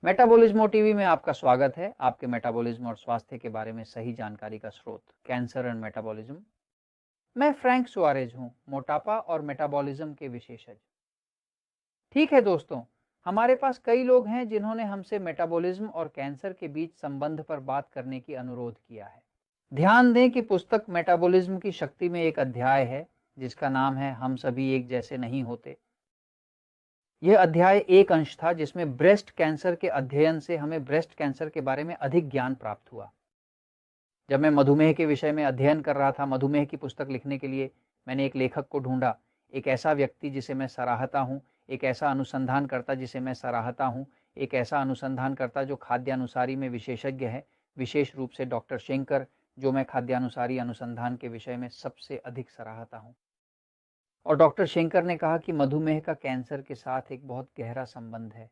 Metabolism TV में आपका स्वागत है। आपके मेटाबॉलिज्म और स्वास्थ्य के बारे में सही जानकारी का स्रोत, कैंसर एंड मेटाबॉलिज्म। मैं फ्रैंक सुआरेज हूं, मोटापा और मेटाबॉलिज्म के विशेषज्ञ। ठीक है दोस्तों, हमारे पास कई लोग हैं जिन्होंने हमसे मेटाबॉलिज्म और कैंसर के बीच संबंध पर बात करने की अनुरोध किया है। ध्यान दें कि पुस्तक मेटाबॉलिज्म की शक्ति में एक अध्याय है जिसका नाम है हम सभी एक जैसे नहीं होते। यह अध्याय एक अंश था जिसमें ब्रेस्ट कैंसर के अध्ययन से हमें ब्रेस्ट कैंसर के बारे में अधिक ज्ञान प्राप्त हुआ। जब मैं मधुमेह के विषय में अध्ययन कर रहा था, मधुमेह की पुस्तक लिखने के लिए मैंने एक लेखक को ढूंढा, एक ऐसा व्यक्ति जिसे मैं सराहता हूँ, एक ऐसा अनुसंधानकर्ता जिसे मैं सराहता हूँ, एक ऐसा अनुसंधानकर्ता जो खाद्यानुसारी में विशेषज्ञ है, विशेष रूप से डॉक्टर शेंकर, जो मैं खाद्यानुसारी अनुसंधान के विषय में सबसे अधिक सराहता हूँ। और डॉक्टर शेंकर ने कहा कि मधुमेह का कैंसर के साथ एक बहुत गहरा संबंध है।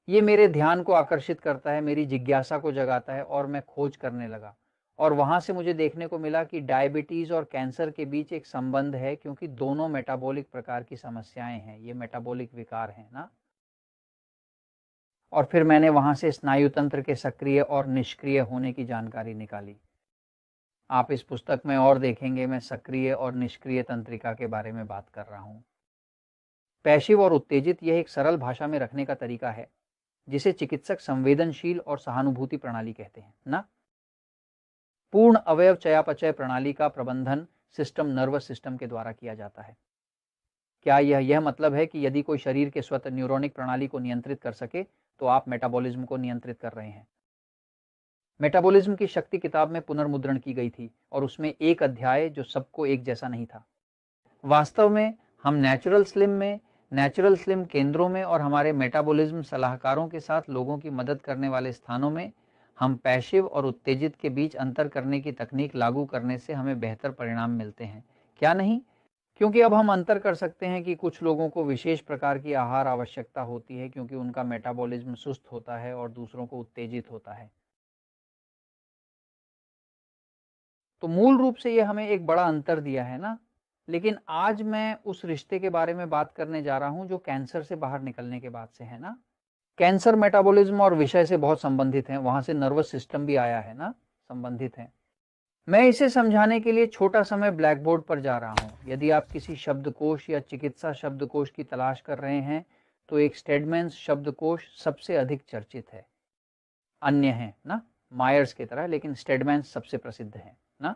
ये मेरे ध्यान को आकर्षित करता है, मेरी जिज्ञासा को जगाता है और मैं खोज करने लगा। और वहां से मुझे देखने को मिला कि डायबिटीज और कैंसर के बीच एक संबंध है, क्योंकि दोनों मेटाबॉलिक प्रकार की समस्याएं हैं, ये मेटाबॉलिक विकार हैं ना। और फिर मैंने वहां से स्नायु तंत्र के सक्रिय और निष्क्रिय होने की जानकारी निकाली। आप इस पुस्तक में और देखेंगे, मैं सक्रिय और निष्क्रिय तंत्रिका के बारे में बात कर रहा हूँ। पैसिव और उत्तेजित, यह एक सरल भाषा में रखने का तरीका है जिसे चिकित्सक संवेदनशील और सहानुभूति प्रणाली कहते हैं ना। पूर्ण अवयव चयापचय प्रणाली का प्रबंधन सिस्टम नर्वस सिस्टम के द्वारा किया जाता है। क्या यह मतलब है कि यदि कोई शरीर के स्वतः न्यूरोनिक प्रणाली को नियंत्रित कर सके तो आप मेटाबॉलिज्म को नियंत्रित कर रहे हैं? मेटाबॉलिज्म की शक्ति किताब में पुनर्मुद्रण की गई थी और उसमें एक अध्याय जो सबको एक जैसा नहीं था। वास्तव में हम नेचुरल स्लिम केंद्रों में और हमारे मेटाबॉलिज्म सलाहकारों के साथ लोगों की मदद करने वाले स्थानों में हम पैसिव और उत्तेजित के बीच अंतर करने की तकनीक लागू करने से हमें बेहतर परिणाम मिलते हैं, क्या नहीं? क्योंकि अब हम अंतर कर सकते हैं कि कुछ लोगों को विशेष प्रकार की आहार आवश्यकता होती है क्योंकि उनका मेटाबॉलिज्म सुस्त होता है और दूसरों को उत्तेजित होता है। तो मूल रूप से यह हमें एक बड़ा अंतर दिया है ना। लेकिन आज मैं उस रिश्ते के बारे में बात करने जा रहा हूं जो कैंसर से बाहर निकलने के बाद से है ना। कैंसर मेटाबॉलिज्म और विषय से बहुत संबंधित है, वहां से नर्वस सिस्टम भी आया है ना, संबंधित है। मैं इसे समझाने के लिए छोटा समय ब्लैक बोर्ड पर जा रहा हूं। यदि आप किसी शब्दकोश या चिकित्सा शब्दकोश की तलाश कर रहे हैं तो एक स्टेडमैन्स शब्दकोश सबसे अधिक चर्चित है। अन्य है ना, मायर्स की तरह, लेकिन स्टेडमैन्स सबसे प्रसिद्ध है ना।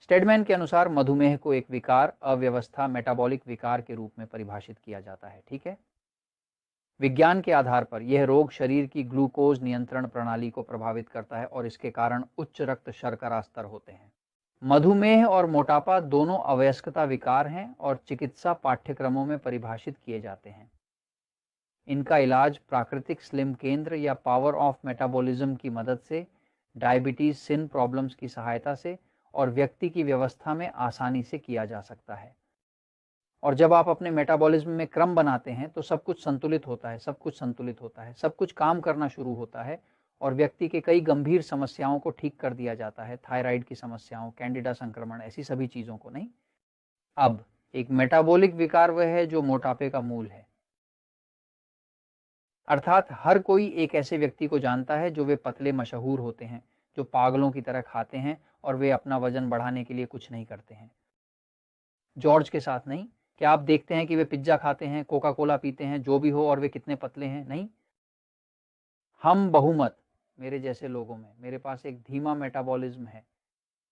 स्टेडमैन के अनुसार मधुमेह को एक विकार, अव्यवस्था, मेटाबॉलिक विकार के रूप में परिभाषित किया जाता है। ठीक है, विज्ञान के आधार पर यह रोग शरीर की ग्लूकोज नियंत्रण प्रणाली को प्रभावित करता है और इसके कारण उच्च रक्त शर्करा स्तर होते हैं। मधुमेह और मोटापा दोनों अवयस्कता विकार हैं और चिकित्सा पाठ्यक्रमों में परिभाषित किए जाते हैं। इनका इलाज प्राकृतिक स्लिम केंद्र या पावर ऑफ मेटाबॉलिज्म की मदद से, डायबिटीज सिन प्रॉब्लम्स की सहायता से और व्यक्ति की व्यवस्था में आसानी से किया जा सकता है। और जब आप अपने मेटाबॉलिज्म में क्रम बनाते हैं तो सब कुछ संतुलित होता है, सब कुछ संतुलित होता है, सब कुछ काम करना शुरू होता है और व्यक्ति के कई गंभीर समस्याओं को ठीक कर दिया जाता है। थायराइड की समस्याओं, कैंडिडा संक्रमण, ऐसी सभी चीज़ों को नहीं। अब एक मेटाबॉलिक विकार वह है जो मोटापे का मूल है। अर्थात हर कोई एक ऐसे व्यक्ति को जानता है जो वे पतले मशहूर होते हैं, जो पागलों की तरह खाते हैं और वे अपना वजन बढ़ाने के लिए कुछ नहीं करते हैं। जॉर्ज के साथ नहीं। क्या आप देखते हैं कि वे पिज्जा खाते हैं, कोका कोला पीते हैं, जो भी हो, और वे कितने पतले हैं? नहीं। हम बहुमत मेरे जैसे लोगों में, मेरे पास एक धीमा मेटाबॉलिज्म है।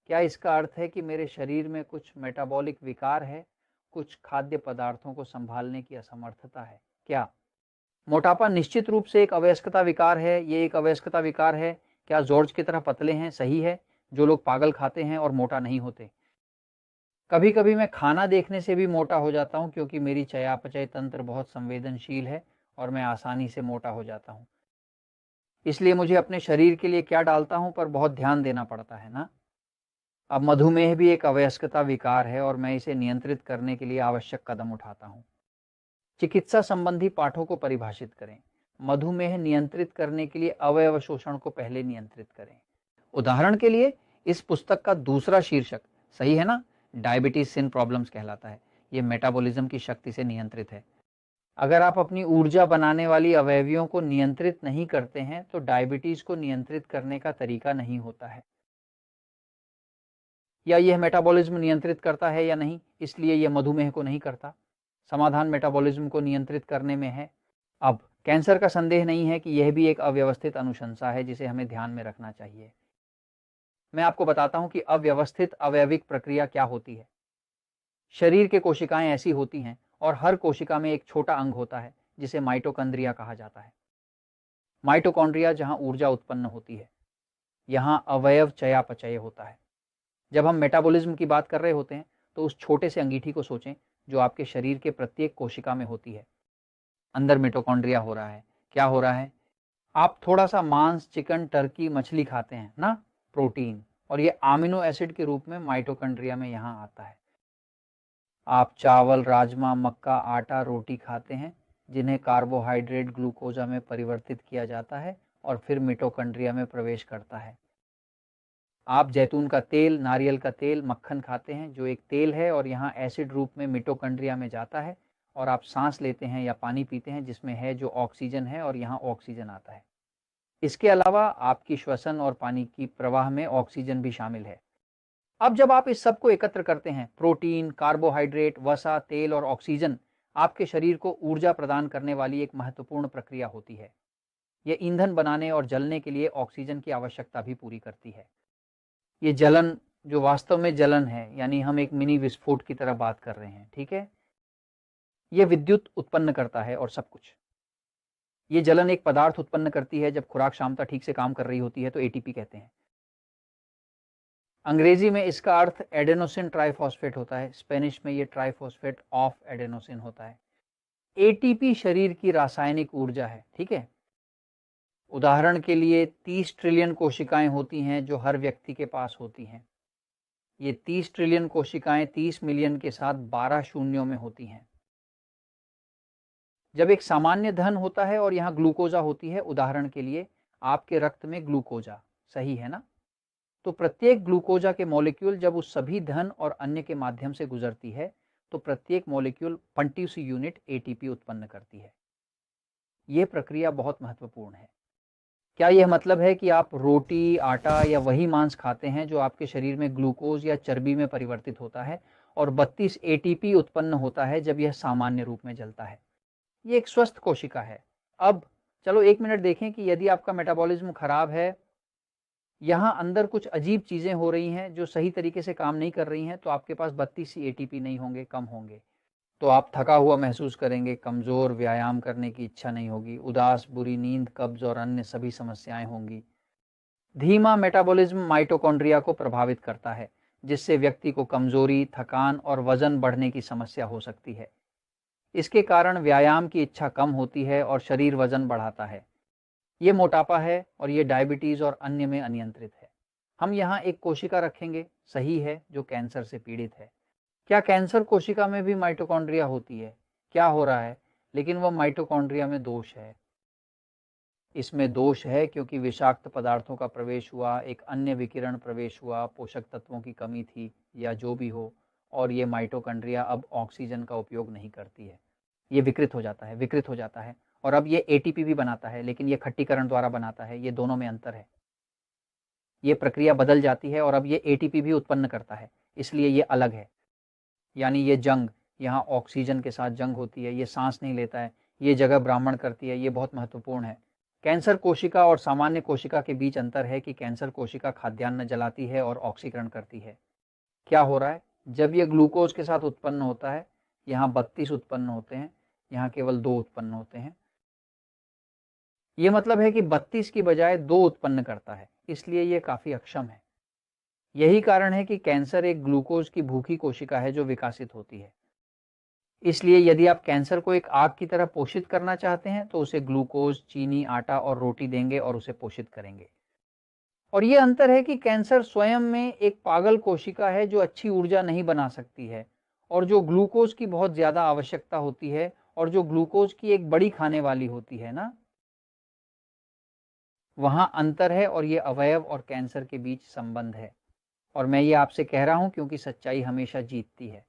क्या इसका अर्थ है कि मेरे शरीर में कुछ मेटाबॉलिक विकार है, कुछ खाद्य पदार्थों को संभालने की असमर्थता है? क्या मोटापा निश्चित रूप से एक अवयस्कता विकार है? ये एक अवयस्कता विकार है। क्या जॉर्ज की तरह पतले हैं? सही है, जो लोग पागल खाते हैं और मोटा नहीं होते। कभी कभी मैं खाना देखने से भी मोटा हो जाता हूँ क्योंकि मेरी चयापचय तंत्र बहुत संवेदनशील है और मैं आसानी से मोटा हो जाता हूँ। इसलिए मुझे अपने शरीर के लिए क्या डालता हूँ पर बहुत ध्यान देना पड़ता है ना। अब मधुमेह भी एक अवयस्कता विकार है और मैं इसे नियंत्रित करने के लिए आवश्यक कदम उठाता हूँ। चिकित्सा संबंधी पाठों को परिभाषित करें। मधुमेह नियंत्रित करने के लिए अवयव शोषण को पहले नियंत्रित करें। उदाहरण के लिए इस पुस्तक का दूसरा शीर्षक, सही है ना, डायबिटीज सिन प्रॉब्लम्स कहलाता है। यह मेटाबॉलिज्म की शक्ति से नियंत्रित है। अगर आप अपनी ऊर्जा बनाने वाली अवयवियों को नियंत्रित नहीं करते हैं तो डायबिटीज को नियंत्रित करने का तरीका नहीं होता है। या यह मेटाबॉलिज्म नियंत्रित करता है या नहीं, इसलिए यह मधुमेह को नहीं करता। समाधान मेटाबॉलिज्म को नियंत्रित करने में है। अब कैंसर का संदेह नहीं है कि यह भी एक अव्यवस्थित अनुशंसा है जिसे हमें ध्यान में रखना चाहिए। मैं आपको बताता हूं कि अव्यवस्थित अवयविक प्रक्रिया क्या होती है। शरीर के कोशिकाएं ऐसी होती हैं और हर कोशिका में एक छोटा अंग होता है जिसे माइटोकॉन्ड्रिया कहा जाता है। माइटोकॉन्ड्रिया जहां ऊर्जा उत्पन्न होती है, यहां अवयव चयापचय होता है। जब हम मेटाबॉलिज्म की बात कर रहे होते हैं तो उस छोटे से अंगीठी को सोचें जो आपके शरीर के प्रत्येक कोशिका में होती है। अंदर मिटोकॉन्ड्रिया हो रहा है। क्या हो रहा है? आप थोड़ा सा मांस, चिकन, टर्की, मछली खाते हैं ना, प्रोटीन, और ये अमीनो एसिड के रूप में माइटोकॉन्ड्रिया में यहाँ आता है। आप चावल, राजमा, मक्का, आटा, रोटी खाते हैं जिन्हें कार्बोहाइड्रेट ग्लूकोजा में परिवर्तित किया जाता है और फिर मिटोकॉन्ड्रिया में प्रवेश करता है। आप जैतून का तेल, नारियल का तेल, मक्खन खाते हैं जो एक तेल है और यहाँ एसिड रूप में मिटोकॉन्ड्रिया में जाता है, और आप सांस लेते हैं या पानी पीते हैं जिसमें है जो ऑक्सीजन है और यहाँ ऑक्सीजन आता है। इसके अलावा आपकी श्वसन और पानी की प्रवाह में ऑक्सीजन भी शामिल है। अब जब आप इस सब को एकत्र करते हैं, प्रोटीन, कार्बोहाइड्रेट, वसा, तेल और ऑक्सीजन आपके शरीर को ऊर्जा प्रदान करने वाली एक महत्वपूर्ण प्रक्रिया होती है। ये ईंधन बनाने और जलने के लिए ऑक्सीजन की आवश्यकता भी पूरी करती है। ये जलन जो वास्तव में जलन है, यानी हम एक मिनी विस्फोट की तरह बात कर रहे हैं, ठीक है, ये विद्युत उत्पन्न करता है और सब कुछ। ये जलन एक पदार्थ उत्पन्न करती है जब खुराक क्षमता ठीक से काम कर रही होती है तो एटीपी कहते हैं। अंग्रेजी में इसका अर्थ एडेनोसिन ट्राइफॉस्फेट होता है, स्पेनिश में ये ट्राइफॉस्फेट ऑफ एडेनोसिन होता है। एटीपी शरीर की रासायनिक ऊर्जा है, ठीक है। उदाहरण के लिए 30 ट्रिलियन कोशिकाएं होती हैं जो हर व्यक्ति के पास होती हैं। ये 30 ट्रिलियन कोशिकाएं 30 मिलियन के साथ 12 शून्यों में होती हैं। जब एक सामान्य धन होता है और यहाँ ग्लूकोजा होती है, उदाहरण के लिए आपके रक्त में ग्लूकोजा, सही है ना, तो प्रत्येक ग्लूकोजा के मॉलिक्यूल जब उस सभी धन और अन्य के माध्यम से गुजरती है तो प्रत्येक मॉलिक्यूल 20 यूनिट एटीपी उत्पन्न करती है। यह प्रक्रिया बहुत महत्वपूर्ण है। क्या यह मतलब है कि आप रोटी, आटा या वही मांस खाते हैं जो आपके शरीर में ग्लूकोज या चर्बी में परिवर्तित होता है और 32 एटीपी उत्पन्न होता है जब यह सामान्य रूप में जलता है? ये एक स्वस्थ कोशिका है। अब चलो 1 मिनट देखें कि यदि आपका मेटाबॉलिज्म खराब है, यहाँ अंदर कुछ अजीब चीज़ें हो रही हैं जो सही तरीके से काम नहीं कर रही हैं, तो आपके पास 32 एटीपी नहीं होंगे, कम होंगे। तो आप थका हुआ महसूस करेंगे, कमज़ोर, व्यायाम करने की इच्छा नहीं होगी, उदास, बुरी नींद, कब्ज़ और अन्य सभी समस्याएं होंगी। धीमा मेटाबॉलिज्म माइटोकॉन्ड्रिया को प्रभावित करता है, जिससे व्यक्ति को कमज़ोरी, थकान और वजन बढ़ने की समस्या हो सकती है। इसके कारण व्यायाम की इच्छा कम होती है और शरीर वजन बढ़ाता है। ये मोटापा है और ये डायबिटीज़ और अन्य में अनियंत्रित है। हम यहाँ एक कोशिका रखेंगे, सही है, जो कैंसर से पीड़ित है। क्या कैंसर कोशिका में भी माइटोकॉन्ड्रिया होती है? क्या हो रहा है? लेकिन वह माइटोकॉन्ड्रिया में दोष है। इसमें दोष है क्योंकि विषाक्त पदार्थों का प्रवेश हुआ, एक अन्य विकिरण प्रवेश हुआ, पोषक तत्वों की कमी थी या जो भी हो, और ये माइटोकॉन्ड्रिया अब ऑक्सीजन का उपयोग नहीं करती है। ये विकृत हो जाता है और अब ये एटीपी भी बनाता है, लेकिन ये खट्टीकरण द्वारा बनाता है। ये दोनों में अंतर है। ये प्रक्रिया बदल जाती है और अब ये एटीपी भी उत्पन्न करता है, इसलिए ये अलग है। यानी ये जंग, यहाँ ऑक्सीजन के साथ जंग होती है, ये सांस नहीं लेता है, ये जगह ब्राह्मण करती है। ये बहुत महत्वपूर्ण है। कैंसर कोशिका और सामान्य कोशिका के बीच अंतर है कि कैंसर कोशिका खाद्यान्न जलाती है और ऑक्सीकरण करती है। क्या हो रहा है? जब ये ग्लूकोज के साथ उत्पन्न होता है, यहाँ 32 उत्पन्न होते हैं, यहाँ केवल 2 उत्पन्न होते हैं। ये मतलब है कि 32 की बजाय 2 उत्पन्न करता है, इसलिए ये काफ़ी अक्षम है। यही कारण है कि कैंसर एक ग्लूकोज की भूखी कोशिका है जो विकासित होती है। इसलिए यदि आप कैंसर को एक आग की तरह पोषित करना चाहते हैं तो उसे ग्लूकोज, चीनी, आटा और रोटी देंगे और उसे पोषित करेंगे। और ये अंतर है कि कैंसर स्वयं में एक पागल कोशिका है जो अच्छी ऊर्जा नहीं बना सकती है और जो ग्लूकोज की बहुत ज़्यादा आवश्यकता होती है और जो ग्लूकोज की एक बड़ी खाने वाली होती है ना, वहाँ अंतर है और ये अवयव और कैंसर के बीच संबंध है। और मैं ये आपसे कह रहा हूँ क्योंकि सच्चाई हमेशा जीतती है।